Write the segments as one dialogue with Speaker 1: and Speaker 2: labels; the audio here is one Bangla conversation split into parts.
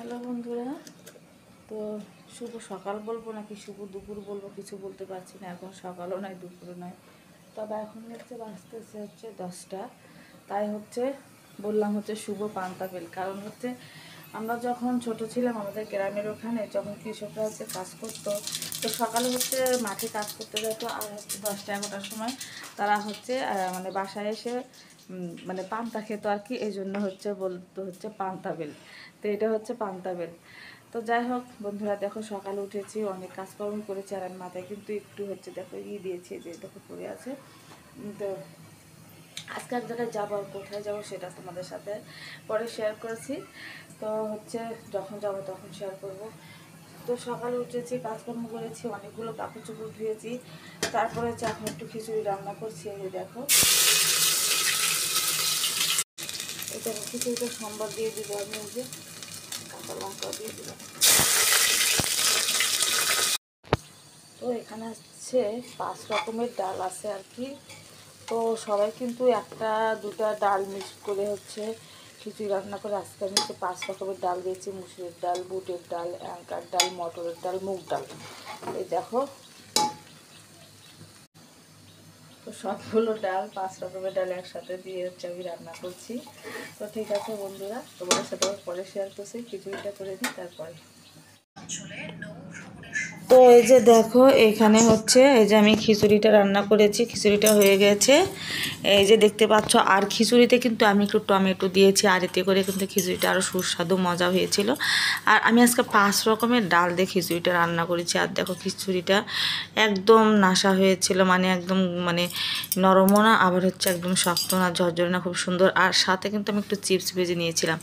Speaker 1: হ্যালো বন্ধুরা, তো শুভ সকাল বলবো নাকি শুভ দুপুর বলবো কিছু বলতে পারছি না। এখন সকালও নয় দুপুরও নয়, তবে এখন বাজতেছে 10টা। তাই বললাম শুভ পান্তা বেল। কারণ আমরা যখন ছোট ছিলাম আমাদের গ্রামের ওখানে যখন কৃষকরা কাজ করতো, তো সকালে মাঠে কাজ করতে যেত, আর 10টা-11টার সময় তারা মানে বাসায় এসে মানে পান্তা খেত আর কি। এই জন্য বলতো পান্তা বেল। তো এটা পান্তা বেল। তো যাই হোক বন্ধুরা, দেখো সকালে উঠেছি, অনেক কাজকর্ম করেছি, আর আমি মাথায় কিন্তু একটু দেখো দিয়েছি, যে দেখো পড়ে আছে। তো আজকে এক জায়গায় যাবো, আর কোথায় যাবো সেটা তোমাদের সাথে পরে শেয়ার করেছি। তো যখন যাব তখন শেয়ার করব। তো সকালে উঠেছি, কাজকর্ম করেছি, অনেকগুলো কাপড় চোপড় ধুয়েছি, তারপরে এখন একটু খিচুড়ি রান্না করছি। এই দেখো এটা খিচুড়িটা সম্বার দিয়ে দিব আমি, এই যে কাঁচা লঙ্কা দিয়ে দিলাম। তো এখানে 5 রকমের ডাল আছে আর কি। তো সবাই কিন্তু একটা দুটা ডাল মিক্স করে খিচুড়ি রান্না করে। আজকে আমি 5 রকমের ডাল দিয়েছি: মুসুরির ডাল, বুটের ডাল, অ্যাঙ্কার ডাল, মটরের ডাল, মুগ ডাল। এই দেখো, তো সবগুলো ডাল 5 রকমের ডাল একসাথে দিয়ে আমি রান্না করছি। তো ঠিক আছে বন্ধুরা, তোমাদের সাথে পরে শেয়ার করছি। খিচুড়িটা করে দিই তারপরে। তো এই যে দেখো, এখানে এই যে আমি খিচুড়িটা রান্না করেছি, খিচুড়িটা হয়ে গেছে, এই যে দেখতে পাচ্ছ। আর খিচুড়িতে কিন্তু আমি একটু টমেটো দিয়েছি, আর এতে করে কিন্তু খিচুড়িটা আরও সুস্বাদু মজা হয়েছিল। আর আমি আজকে 5 রকমের ডাল দিয়ে খিচুড়িটা রান্না করেছি। আর দেখো খিচুড়িটা একদম নাশা হয়েছিল, মানে একদম মানে নরমও না, আবার একদম শক্ত না, ঝরঝরে না, খুব সুন্দর। আর সাথে কিন্তু আমি একটু চিপস ভেজে নিয়েছিলাম।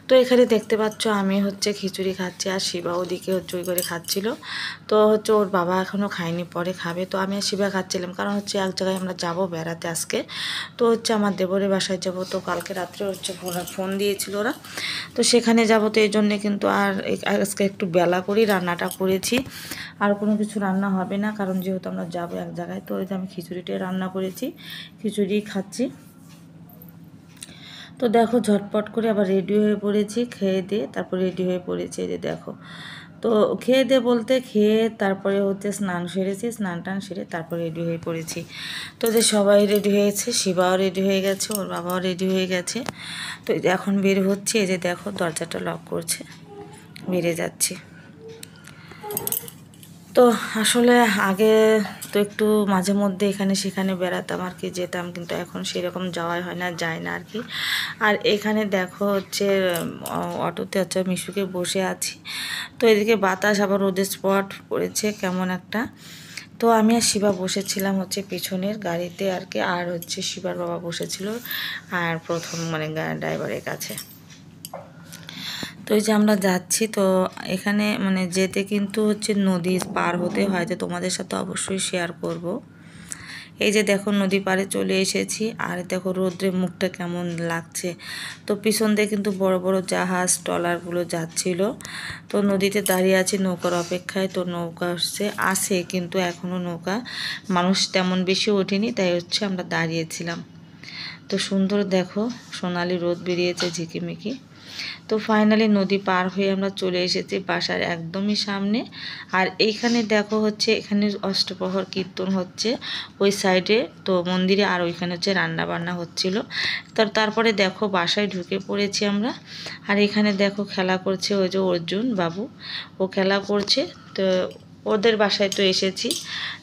Speaker 1: তো এখানে দেখতে পাচ্ছ আমি খিচুড়ি খাচ্ছি, আর শিবা ওদিকে ওই করে খাচ্ছিল। তো ওর বাবা এখনও খায়নি, পরে খাবে। তো আমি আর শিবা খাচ্ছিলাম, কারণ এক জায়গায় আমরা যাব বেড়াতে আজকে। তো আমার দেবরের বাসায় যাব। তো কালকে রাত্রে ফোন দিয়েছিল ওরা, তো সেখানে যাব। তো এই জন্যে কিন্তু আর আজকে একটু বেলা করেই রান্নাটা করেছি। আর কোনো কিছু রান্না হবে না, কারণ যেহেতু আমরা যাবো এক জায়গায়। তো আমি খিচুড়িটাই রান্না করেছি, খিচুড়ি খাচ্ছি। তো দেখো ঝটপট করে আবার রেডি হয়ে পড়েছি, খেয়ে দিয়ে তারপর রেডি হয়ে পড়েছি। এই যে দেখো, তো খেয়ে দিয়ে বলতে খেয়ে তারপরে স্নান সেরেছি, স্নান টান সেরে তারপর রেডি হয়ে পড়েছি। তো যে সবাই রেডি হয়েছে, শিবাও রেডি হয়ে গেছে, ওর বাবাও রেডি হয়ে গেছে। তো এখন বের হচ্ছে। এই যে দেখো দরজাটা লক করছে, বেরিয়ে যাচ্ছি। তো আসলে আগে তো একটু মাঝে মধ্যে এখানে সেখানে বেড়াতাম আর কি, যেতাম, কিন্তু এখন সেরকম যাওয়াই হয় না, যায় না আর কি। আর এখানে দেখো অটোতে মিশুকে বসে আছি। তো এদিকে বাতাস, আবার রোদের স্পট পড়েছে কেমন একটা। তো আমি আর শিবা বসেছিলাম পিছনের গাড়িতে আর কি, আর শিবার বাবা বসেছিল আর প্রথম মানে ড্রাইভারের কাছে। তো এই যে আমরা যাচ্ছি, তো এখানে মানে যেতে কিন্তু নদী পার হতে হয়, তো তোমাদের সাথে অবশ্যই শেয়ার করব। এই যে দেখো নদী পাড়ে চলে এসেছি, আর দেখো রোদ্রের মুখটা কেমন লাগছে। তো পিছন দিয়ে কিন্তু বড় বড় জাহাজ ট্রলারগুলো যাচ্ছিল। তো নদীতে দাঁড়িয়ে আছি নৌকার অপেক্ষায়। তো নৌকা আসে কিন্তু এখনও নৌকা মানুষ তেমন বেশি ওঠেনি, তাই আমরা দাঁড়িয়েছিলাম। তো সুন্দর দেখো সোনালি রোদ বেরিয়েছে ঝিকিমিকি। তো ফাইনালি নদী পার হয়ে আমরা চলে এসেছি বাসার একদমই সামনে। আর এইখানে দেখো এখানে অষ্টপ্রহর কীর্তন হচ্ছে ওই সাইডে, তো মন্দিরে, আর ওইখানে রান্না বান্না হচ্ছিল। তারপরে দেখো বাসায় ঢুকে পড়েছি আমরা। আর এখানে দেখো খেলা করছে ওই যে অর্জুন বাবু, ও খেলা করছে। তো ওদের বাসায় তো এসেছি।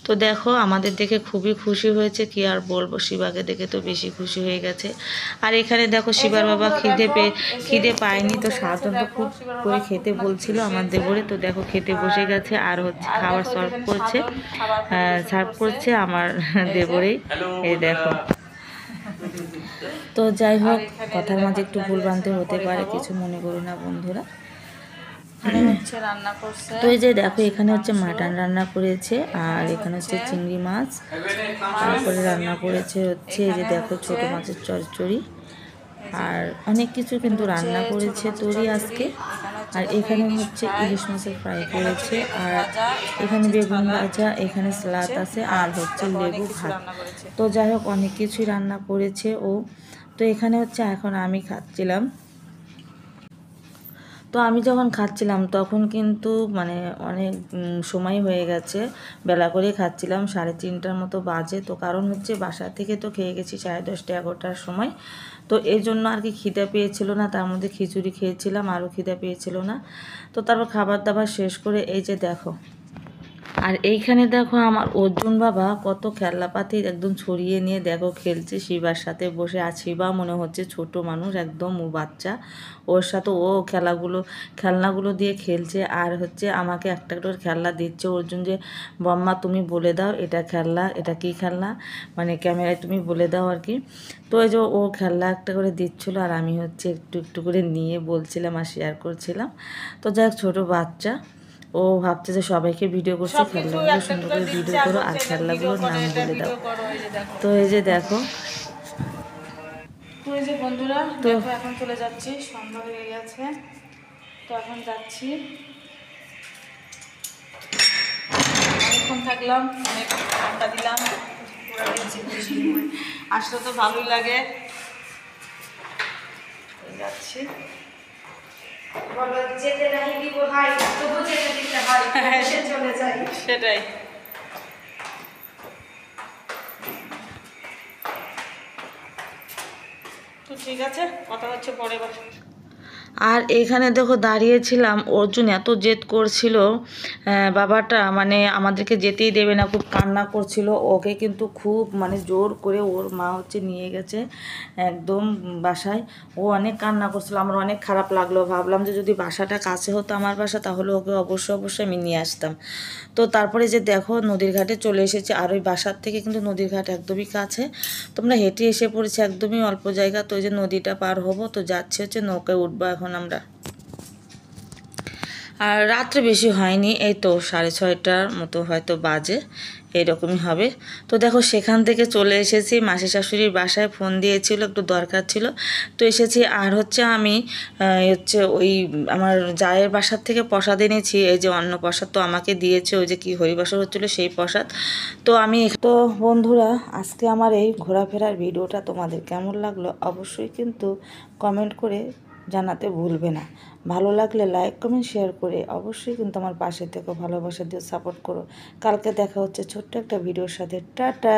Speaker 1: তো দেখো আমাদের দেখে খুবই খুশি হয়েছে, কি আর বলবো, শিবাকে দেখে তো বেশি খুশি হয়ে গেছে। আর এখানে দেখো শিবার বাবা খিদে পায়নি, তো সাধারণত খুব করে খেতে বলছিল আমার দেবরে। তো দেখো খেতে বসে গেছে, আর খাবার সার্ভ করছে আমার দেবরেই। এই দেখো। তো যাই হোক, কথার মাঝে একটু ভুলভ্রান্তি হতে পারে, কিছু মনে করো না বন্ধুরা। রান্না করছে, তো এই যে দেখো এখানে মাটন রান্না করেছে, আর এখানে চিংড়ি মাছ, তারপরে রান্না করেছে এই যে দেখো ছোট মাছের চচ্চড়ি, আর অনেক কিছু কিন্তু রান্না করেছে তরি আজকে। আর এখানে ইলিশ মাছের ফ্রাই করেছে, আর এখানে বেগুন ভাজা, এখানে সালাদ আছে, আর লেবু ভাত। তো যাই হোক অনেক কিছুই রান্না করেছে ও। তো এখানে এখন আমি খাচ্ছিলাম। তো আমি যখন খাচ্ছিলাম তখন কিন্তু মানে অনেক সময় হয়ে গেছে, বেলা করেই খাচ্ছিলাম, 3:30টার মতো বাজে। তো কারণ হচ্ছে বাসা থেকে তো খেয়ে গেছি 10:30 11টার সময়, তো এই জন্য আর কি খিদে পেয়েছিল না, তার মধ্যে খিচুড়ি খেয়েছিলাম, আরও খিদে পেয়েছিল না। তো তারপর খাবার দাবার শেষ করে এই যে দেখো, আর এইখানে দেখো আমার অর্জুন বাবা কত খেলনাপাতি একদম ছড়িয়ে নিয়ে দেখো খেলছে শিবার সাথে বসে। আর শিবা মনে হচ্ছে ছোট মানুষ, একদম ও বাচ্চা, ওর সাথে ও খেলনাগুলো দিয়ে খেলছে। আর হচ্ছে আমাকে একটা করে খেলনা দিচ্ছে অর্জুন, যে বম্মা তুমি বলে দাও এটা খেলনা, এটা কি খেলনা, মানে ক্যামেরায় তুমি বলে দাও আর কি। তো এই যে ও খেলনা একটা করে দিচ্ছিলো, আর আমি হচ্ছে একটু একটু করে নিয়ে বলছিলাম আর শেয়ার করছিলাম। তো যাই হোক, ছোটো বাচ্চা, ও ভাবছে যে সবাইকে ভিডিও করছে, খেলনাগুলো সুন্দর করে ভিডিও করো আর খেলনাগুলোর নাম বলে দাও। তো এই যে দেখো, তো এই যে বন্ধুরা দেখো এখন চলে যাচ্ছি, সন্ধ্যা হয়ে গেছে। তো এখন যাচ্ছি, অনেকক্ষণ থাকলাম, অনেক আড্ডা দিলাম, আসলে তো ভালোই লাগে। যাচ্ছি, সেটাই। তো ঠিক আছে, কথা হচ্ছে পরে। আর এখানে দেখো দাঁড়িয়েছিলাম, অর্জুন এত জেদ করছিল, বাবাটা মানে আমাদেরকে যেতেই দেবে না, খুব কান্না করছিল। ওকে কিন্তু খুব মানে জোর করে ওর মা হচ্ছে নিয়ে গেছে একদম বাসায়। ও অনেক কান্না করছিল, আমার অনেক খারাপ লাগলো। ভাবলাম যে যদি বাসাটা কাছে হতো আমার বাসা, তাহলে ওকে অবশ্যই আমি নিয়ে আসতাম। তো তারপরে যে দেখো নদীর ঘাটে চলে এসেছি, আর ওই বাসার থেকে কিন্তু নদীর ঘাট একদমই কাছে, তোমরা হেঁটে এসে পড়েছি, একদমই অল্প জায়গা। তো ওই যে নদীটা পার হবো, তো যাচ্ছে হচ্ছে নৌকায় উঠবো এখন আমরা। আর রাত্রে বেশি হয়নি, এই তো 6:30টার মতো হয়তো বাজে, এইরকমই হবে। তো দেখো সেখান থেকে চলে এসেছি, মাসি শাশুড়ির বাসায় ফোন দিয়েছিল, একটু দরকার ছিল, তো এসেছি। আর হচ্ছে আমি হচ্ছে ওই আমার জায়ের বাসার থেকে প্রসাদ এনেছি, এই যে অন্ন প্রসাদ তো আমাকে দিয়েছে, ওই যে কি হরিবাসর হচ্ছিলো সেই প্রসাদ। তো আমি তো বন্ধুরা, আজকে আমার এই ঘোরাফেরার ভিডিওটা তোমাদের কেমন লাগলো অবশ্যই কিন্তু কমেন্ট করে জানাতে ভুলবে না। ভালো লাগলে লাইক কমেন্ট শেয়ার করে অবশ্যই কিন্তু আমার পাশে থেকো, ভালোবাসা দিয়ে সাপোর্ট করো। কালকে দেখা হচ্ছে ছোট্ট একটা ভিডিওর সাথে। টাটা।